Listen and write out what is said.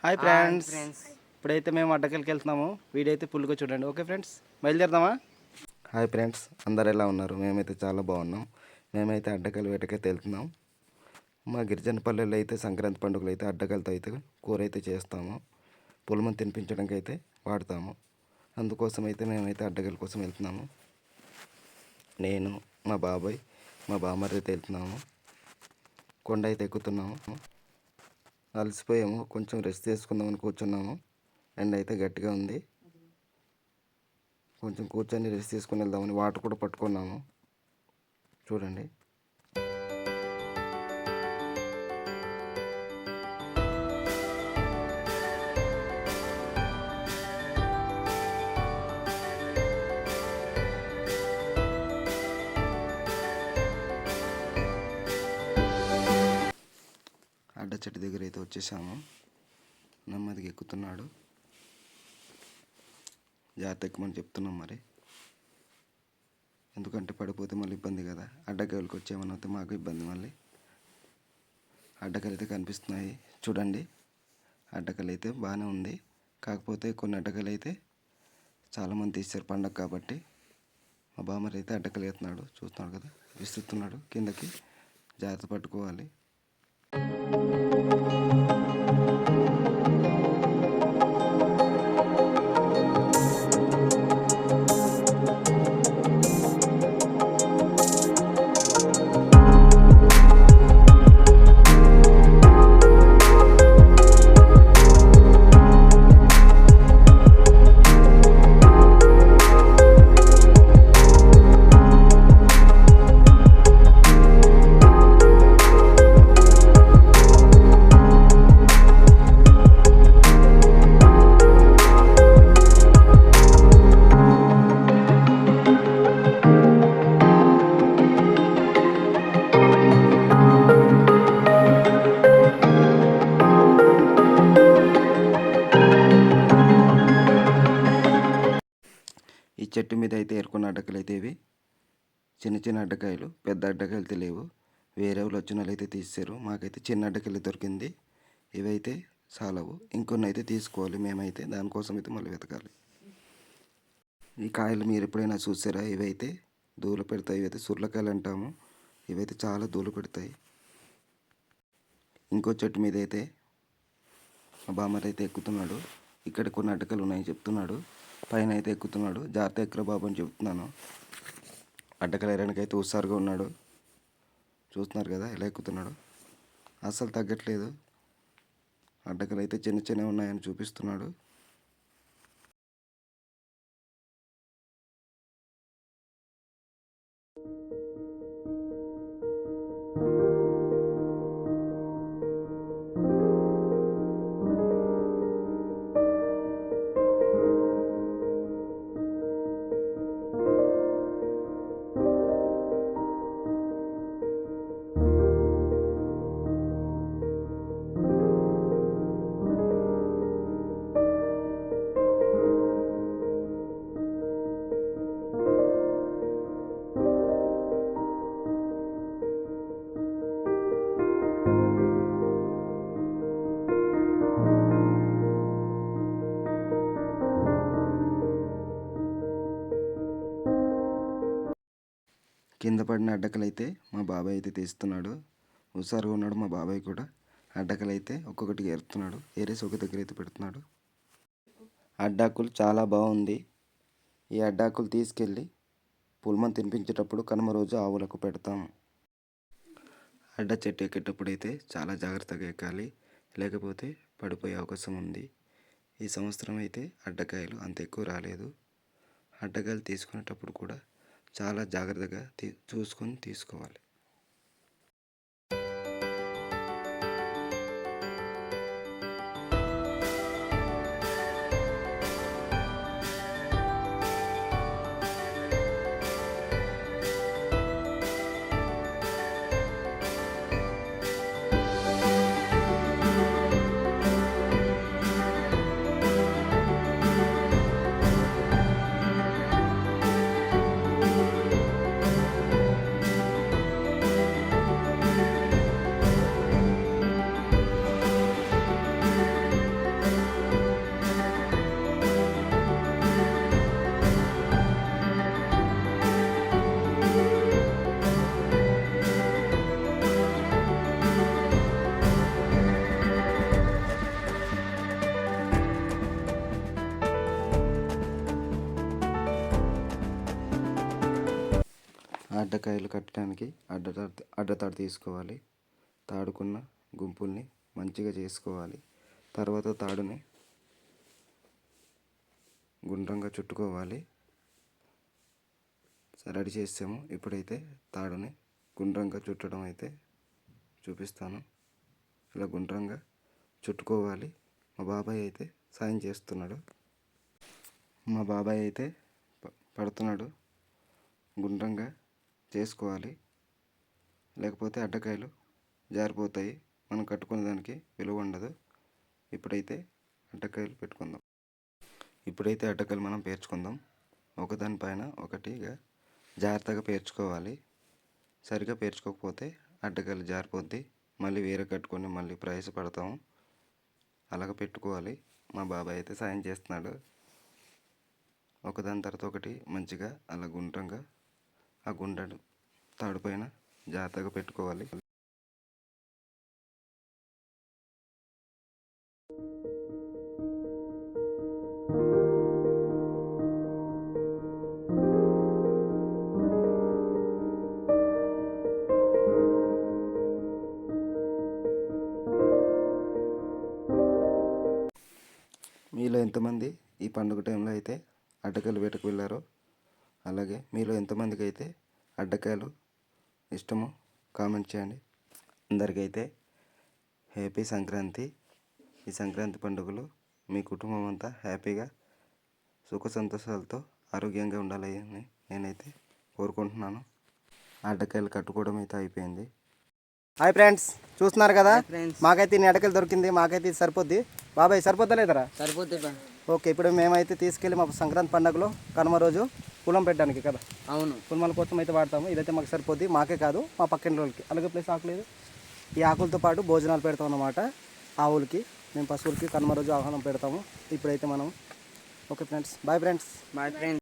Hi friends, ఇప్పుడైతే మేము అడ్డకల్కి వెళ్తున్నాము. వీడైతే పుల్లుగా చూడండి. ఓకే ఫ్రెండ్స్, బయలుదేరదామా? హాయ్ ఫ్రెండ్స్, అందరు ఎలా ఉన్నారు? మేమైతే చాలా బాగున్నాం. మేమైతే అడ్డకల్ వేటకైతే వెళ్తున్నాం. మా గిరిజన పల్లెల్లో అయితే సంక్రాంతి పండుగలు అయితే అడ్డకలతో అయితే కూర అయితే చేస్తాము. పులమని తినిపించడానికి అయితే వాడతాము. అందుకోసం అయితే మేమైతే అడ్డకల కోసం వెళ్తున్నాము. నేను, మా బాబాయ్, మా బామ్మర్ది అయితే వెళ్తున్నాము. కొండ అయితే ఎక్కుతున్నాము. అలసిపోయాము, కొంచెం రెస్ట్ తీసుకుందామని కూర్చున్నాము. ఎండ అయితే గట్టిగా ఉంది. కొంచెం కూర్చొని రెస్ట్ తీసుకుని వెళ్దామని వాటర్ కూడా పట్టుకున్నాము. చూడండి, అడ్డ చెట్టు దగ్గర అయితే వచ్చేసాము. నెమ్మదిగా ఎక్కుతున్నాడు. జాగ్రత్త ఎక్కమని చెప్తున్నాం మరి, ఎందుకంటే పడిపోతే మళ్ళీ ఇబ్బంది కదా. అడ్డకాయలకు వచ్చేమని అయితే మాకు ఇబ్బంది. మళ్ళీ అడ్డకాయలు అయితే కనిపిస్తున్నాయి చూడండి. అడ్డకాయలు అయితే బాగానే ఉంది, కాకపోతే కొన్ని అడ్డకాయలు అయితే చాలామంది తీశారు పండగ కాబట్టి. మా బామ్మర్ అయితే అడ్డకాయలు వేస్తున్నాడు, చూస్తున్నాడు కదా, విస్తుతున్నాడు కిందకి. జాగ్రత్త పట్టుకోవాలి. ఈ చెట్టు మీద అయితే ఏరుకున్న అడ్డకాయలు అయితే ఇవి చిన్న చిన్న అడ్డకాయలు, పెద్ద అడ్డకాయలు తెలియవు. వేరే వాళ్ళు వచ్చిన వాళ్ళు అయితే తీసారు. మాకైతే చిన్న అడ్డకాయలు దొరికింది. ఇవైతే చాలవు, ఇంకొన్ని అయితే తీసుకోవాలి. మేమైతే దానికోసం అయితే మళ్ళీ వెతకాలి. ఈ కాయలు మీరు ఎప్పుడైనా చూసారా? ఇవైతే దూల పెడతాయి. ఇవైతే సుర్లకాయలు అంటాము. ఇవైతే చాలా దూల పెడతాయి. ఇంకో చెట్టు మీద అయితే మా బామ్మర్ అయితే ఎక్కుతున్నాడు. ఇక్కడ కొన్ని అడ్డకాయలు ఉన్నాయి చెప్తున్నాడు. పైన అయితే ఎక్కుతున్నాడు. జాగ్రత్త ఎక్కరా బాబు అని చెప్తున్నాను. అడ్డకాయలు ఎరడానికి అయితే హుషారుగా ఉన్నాడు. చూస్తున్నారు కదా ఎలా ఎక్కుతున్నాడు. అస్సలు తగ్గట్లేదు. అడ్డకాయలు అయితే చిన్న చిన్నవి ఉన్నాయని చూపిస్తున్నాడు. కింద పడిన అడ్డకలు అయితే మా బాబాయ్ అయితే తీస్తున్నాడు. హుషారుగా ఉన్నాడు మా బాబాయ్ కూడా. అడ్డకలు అయితే ఒక్కొక్కటిగా ఏరుతున్నాడు. ఏరేసి ఒక దగ్గర అయితే పెడుతున్నాడు. అడ్డాకులు చాలా బాగుంది. ఈ అడ్డాకులు తీసుకెళ్ళి పుల్మని తినిపించేటప్పుడు కనుమ రోజు ఆవులకు పెడతాము. అడ్డ చెట్టు ఎక్కేటప్పుడు అయితే చాలా జాగ్రత్తగా ఎక్కాలి, లేకపోతే పడిపోయే అవకాశం ఉంది. ఈ సంవత్సరం అయితే అడ్డకాయలు అంత ఎక్కువ రాలేదు. అడ్డకాయలు తీసుకునేటప్పుడు కూడా చాలా జాగ్రత్తగా చూసుకొని తీసుకోవాలి. అడ్డకాయలు కట్టడానికి అడ్డతాడు తీసుకోవాలి. తాడుకున్న గుంపుల్ని మంచిగా చేసుకోవాలి. తర్వాత తాడుని గుండ్రంగా చుట్టుకోవాలి. రెడీ చేసాము. ఇప్పుడైతే తాడుని గుండ్రంగా చుట్టడం అయితే చూపిస్తాను. ఇలా గుండ్రంగా చుట్టుకోవాలి. మా బాబాయ్ అయితే సాయం చేస్తున్నాడు. మా బాబాయ్ అయితే పడుతున్నాడు. గుండ్రంగా చేసుకోవాలి, లేకపోతే అడ్డకాయలు జారిపోతాయి. మనం కట్టుకునే దానికి విలువ ఉండదు. ఇప్పుడైతే అడ్డకాయలు మనం పేర్చుకుందాం. ఒకదానిపైన ఒకటిగా జాగ్రత్తగా పేర్చుకోవాలి. సరిగా పేర్చుకోకపోతే అడ్డకాయలు జారిపోద్ది. మళ్ళీ వేరే కట్టుకొని మళ్ళీ ప్రయాసపడతాము. అలాగ పెట్టుకోవాలి. మా బాబాయ్ అయితే సాయం చేస్తున్నాడు. ఒకదాని తర్వాత ఒకటి మంచిగా అలా గుండ్రంగా ఆ గుండెడు తాడు పైన జాగ్రత్తగా పెట్టుకోవాలి. మీలో ఎంతమంది ఈ పండుగ టైంలో అయితే అడ్డకాయలు వేటకు వెళ్ళారో, అలాగే మీలో ఎంతమందికి అయితే అడ్డకాయలు ఇష్టమో కామెంట్ చేయండి. అందరికైతే హ్యాపీ సంక్రాంతి. ఈ సంక్రాంతి పండుగలో మీ కుటుంబం అంతా హ్యాపీగా సుఖ సంతోషాలతో ఆరోగ్యంగా ఉండాలని నేనైతే కోరుకుంటున్నాను. అడ్డకాయలు కట్టుకోవడం అయితే అయిపోయింది. హాయ్ ఫ్రెండ్స్, చూస్తున్నారు కదా, మాకైతే ఇన్ని అడ్డకాయలు దొరికింది. మాకైతే ఇది సరిపోద్ది. బాబాయ్ సరిపోద్దా లేదరా? సరిపోద్ది. ఓకే, ఇప్పుడు మేమైతే తీసుకెళ్ళి మా సంక్రాంతి పండుగలో కనుమ రోజు కులం పెట్టడానికి కదా, అవును, కులమాల కోసం అయితే వాడతాము. ఇదైతే మాకు సరిపోద్ది. మాకే కాదు, మా పక్కన వాళ్ళకి. అలాగే ప్లేస్ ఆకులేదు. ఈ ఆకులతో పాటు భోజనాలు పెడతాం అన్నమాట. ఆవులకి, మేము పశువులకి కనుమ రోజు ఆహారం పెడతాము. ఇప్పుడైతే మనం ఓకే ఫ్రెండ్స్, బాయ్ ఫ్రెండ్స్.